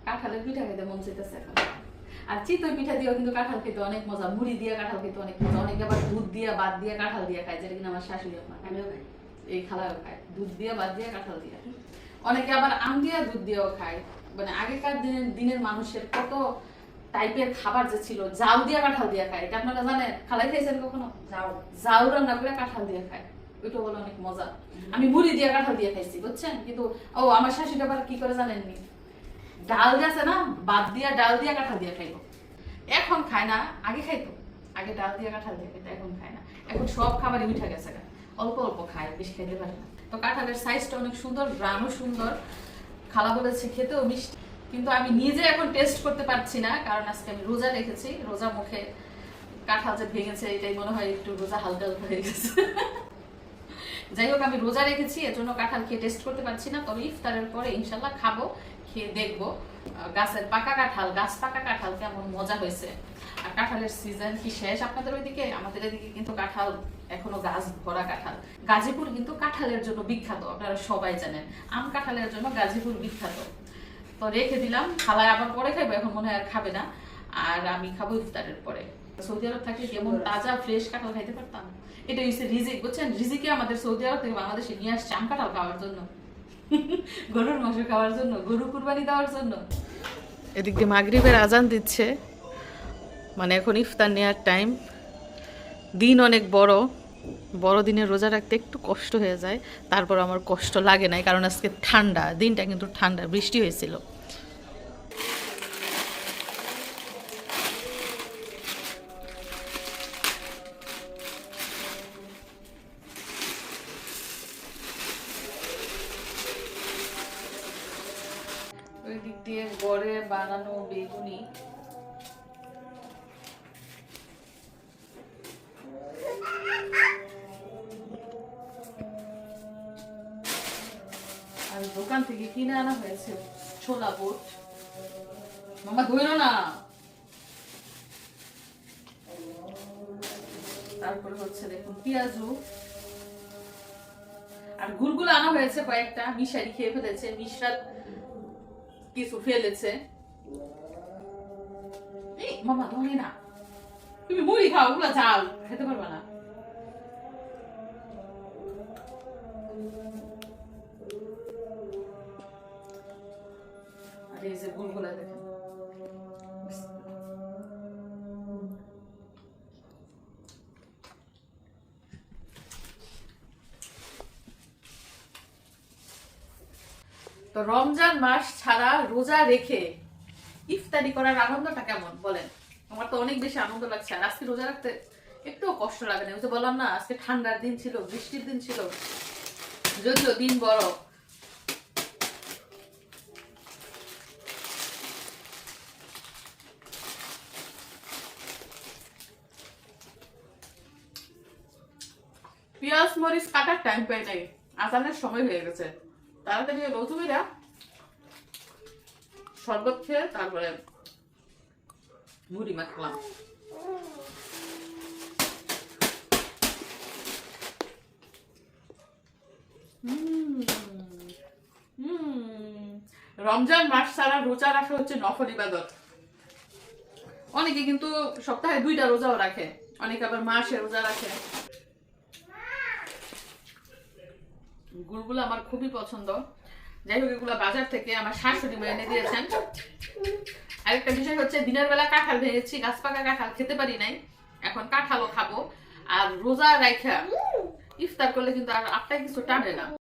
কাঁঠালের পিঠা খেতে মন চাইতেছে এখন। আর চিতই পিঠা দিয়েও কিন্তু কাঁঠাল খেতে অনেক মজা, মুড়ি দিয়ে কাঁঠাল খেতে অনেক মজা। অনেকে আবার দুধ দিয়ে বাদ দিয়ে কাঁঠাল দিয়ে খায়, যেটা কিনা আমার শাশুড়ি আমার, আমিও খাই, এই খালাও খায়, দুধ দিয়ে বাদ দিয়ে কাঁঠাল দিয়ে। অনেকে আবার আম দিয়ে দুধ দিয়েও খায়। মানে আগেকার দিনের মানুষের কত টাইপের খাবার যে ছিল, জাউ দিয়ে কাঁঠাল দিয়ে খায়, এটা আপনারা জানেন? খালাই খাইছেন কখনো? জাউ রান্না করে কাঁঠাল দিয়ে খায়, ওইটা বলে অনেক মজা। আমি মুড়ি দিয়ে কাঁঠাল দিয়ে খাইছি, বুঝছেন? কিন্তু আমার শাশুড়ি আবার কি করে জানেননি, ডাল গেছে না, বাদ দিয়া ডাল দিয়া কাঁঠাল দিয়ে খাইবো। এখন খায় না, আগে খাইতো। আগে ডাল দিয়ে কাঁঠাল দিয়ে খাইতো, এখন খায় না। এখন সব খাবারই উঠে গেছে, অল্প অল্প খায়, বেশি খাইতে পারে না। তো কাঁঠালের সাইজটা অনেক সুন্দর, গ্রামও সুন্দর, খালা বলেছে খেতেও মিষ্টি। কিন্তু আমি নিজে এখন টেস্ট করতে পারছি না, কারণ আজকে আমি রোজা রেখেছি। রোজা মুখে কাঁঠাল যে ভেঙেছে, এটাই মনে হয় একটু রোজা হালকা হালকা হয়ে গেছে। যাই হোক, আমি রোজা রেখেছি, এর জন্য কাঁঠাল খেয়ে টেস্ট করতে পারছি না। তবে ইফতারের পরে ইনশাল্লাহ খাবো, খেয়ে দেখবো গাছের পাকা কাঁঠাল, গাছ পাকা কাঁঠাল কেমন মজা হয়েছে। আর কাঁঠালের সিজন কি শেষ আপনাদের ওইদিকে? আমাদের এদিকে কিন্তু কাঁঠাল এখনো গাছ ভরা কাঁঠাল। গাজীপুর কিন্তু কাঁঠালের জন্য বিখ্যাত, আপনারা সবাই জানেন। আম কাঁঠালের জন্য গাজীপুর বিখ্যাত। তো রেখে দিলাম, খালায় আবার পরে খাইবো, এখন মনে হয় আর খাবে না। আর আমি খাবো ইফতারের পরে। সৌদি আরব থাকলে যেমন তাজা ফ্রেশ কাঁঠাল খাইতে পারতাম। এটা হচ্ছে রিজিক, বুঝছেন? রিজিকে আমাদের সৌদি আরব থেকে বাংলাদেশে নিয়ে আসছে আম কাঁঠাল খাওয়ার জন্য, গরুর মাংস খাওয়ার জন্য, গরু কুরবানি দেওয়ার জন্য। এদিক দিয়ে মাগরিবের আজান দিচ্ছে, মানে এখন ইফতার নেওয়ার টাইম। দিন অনেক বড়, বড়দিনে রোজা রাখতে একটু কষ্ট হয়ে যায়, তারপর আমার কষ্ট লাগে নাই, কারণ আজকে ঠান্ডা, দিনটা কিন্তু ঠান্ডা, বৃষ্টি হয়েছিল। ওই দিক দিয়ে গড়ে বানানো বেগুনি, আর দোকান থেকে কিনে আনা হয়েছে ছোলা বুট। মামা ধইল না। তারপরে হচ্ছে দেখুন পেঁয়াজু, আর গুলগুলো আনা হয়েছে কয়েকটা, মিশারি খেয়ে ফেলেছে, মিশরাত কিছু ফেলেছে। মামা ধরে না, তুমি মুড়ি খাও, ওগুলো ঝাল খেতে পারবে না। আর এই যে গুলগুলা দেখেন, তো রমজান মাস ছাড়া রোজা রেখে ইফতারি করার আনন্দটা কেমন বলেন? আমার তো অনেক বেশি আনন্দ লাগছে। আর আজকে রোজা রাখতে একটু কষ্ট লাগে না, ওই যে বললাম না, আজকে ঠান্ডার দিন ছিল, বৃষ্টির দিন ছিল, যদিও দিন বড়। পেঁয়াজ মরিচ কাটার টাইম পাই নাই, আজানের সময় হয়ে গেছে। তাড়াতাড়ি রোজুমিরা শরবত খেয়ে তারপরে মুড়ি মাখলাম। রমজান মাস ছাড়া রোজা রাখা হচ্ছে নফল ইবাদত। অনেকে কিন্তু সপ্তাহে 2টা রোজাও রাখে, অনেকে আবার মাসে রোজা রাখে। গুড়গুলো আমার খুবই পছন্দ। যাই হোক, এগুলো বাজার থেকে আমার শাশুড়ি মা এনে দিয়েছেন। আরেকটা বিষয় হচ্ছে, দিনের বেলা কাঁঠাল ভেঙেছি, গাছ পাকা কাঁঠাল খেতে পারি নাই, এখন কাঁঠালও খাবো। আর রোজা রাখা ইফতার করলে কিন্তু আর আপনার কিছু টানে না।